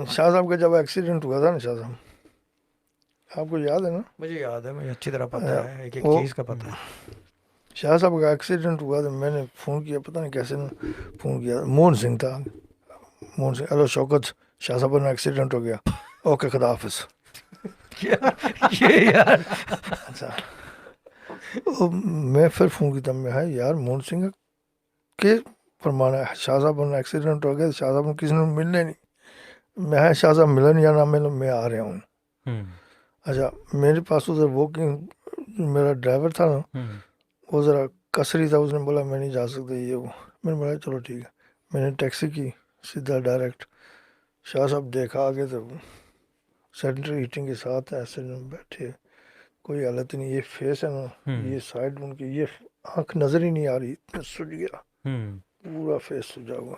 شاہ صاحب کا جب ایکسیڈنٹ ہوا تھا نا شاہ صاحب, آپ کو یاد ہے نا؟ مجھے یاد ہے, مجھے اچھی طرح پتہ ہے, ایک ایک وہ چیز کا پتہ ہے. شاہ صاحب کا ایکسیڈنٹ ہوا تو میں نے فون کیا, پتہ نہیں کیسے فون کیا, مون سنگھ تھا, مون سنگھ, ہلو شوکت, شاہ صاحب کا ایکسیڈنٹ ہو گیا, اوکے خدا حافظ. یہ یار اچھا, میں پھر فون کیا, میں ہے یار مون سنگھ کے فرمانا ہے شاہ صاحب کا ایکسیڈنٹ ہو گیا, شاہ صاحب کو کسی نے ملنے نہیں, میں ہے شاہ صاحب ملن یا نہ ملن, میں آ رہا ہوں. اچھا, میرے پاس ادھر واکنگ میرا ڈرائیور تھا نا, وہ ذرا کسری تھا, اس نے بولا میں نہیں جا سکتا یہ وہ, میں نے بولا چلو ٹھیک ہے. میں نے ٹیکسی کی سیدھا ڈائریکٹ, شاہ صاحب دیکھا آگے تو سینٹر ہیٹنگ کے ساتھ ایسے بیٹھے, کوئی حالت نہیں, یہ فیس ہے نا, یہ سائڈ ان کی یہ آنکھ نظر ہی نہیں آ رہی, اتنا سج گیا, پورا فیس سجا ہوا.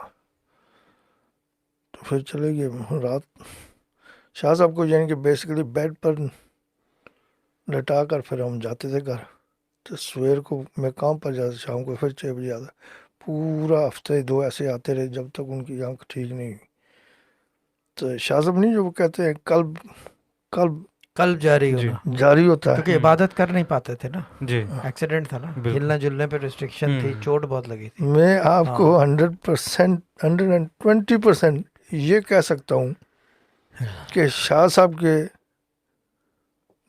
تو پھر چلے گئے رات. شاہ صاحب کو یعنی کہ بیسیکلی بیڈ پر لٹا کر پھر ہم جاتے تھے گھر, تو سویر کو میں کام پر جاتا, شام کو پھر 6 بجے آتا. پورا ہفتے 2 ایسے آتے رہے جب تک ان کی آنکھ ٹھیک نہیں ہوئی. تو شاہ صاحب نہیں جو وہ کہتے ہیں قلب جاری ہونا جاری ہوتا ہے, کیونکہ عبادت کر نہیں پاتے تھے نا, جی ایکسیڈنٹ تھا نا, ہلنا جلنے پہ ریسٹرکشن تھی, چوٹ بہت لگی تھی. میں آپ کو 100% 120% یہ کہہ سکتا ہوں کہ شاہ صاحب کے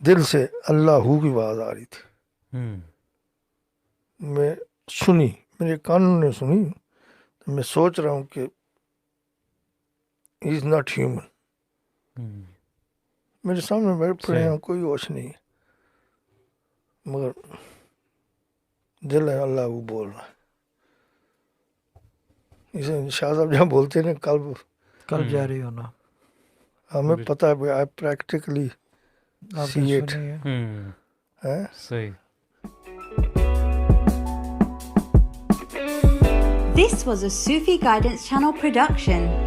دل سے اللہ ہو کی آواز آ رہی تھی. میں سنی, میرے کانوں نے سنی, میں سوچ رہا ہوں کہ ہی از ناٹ ہیومن. میرے سامنے بیٹھ پڑے ہیں, کوئی ہوش نہیں, مگر دل ہے اللہ وہ بول رہا ہے. اسے شاہ صاحب جہاں بولتے ہیں نا قلب جاری ہونا, ہمیں پتہ ہے, آئی پریکٹیکلی آپ سی نے اٹ. سنی ہے. صحیح. This was a Sufi Guidance Channel production.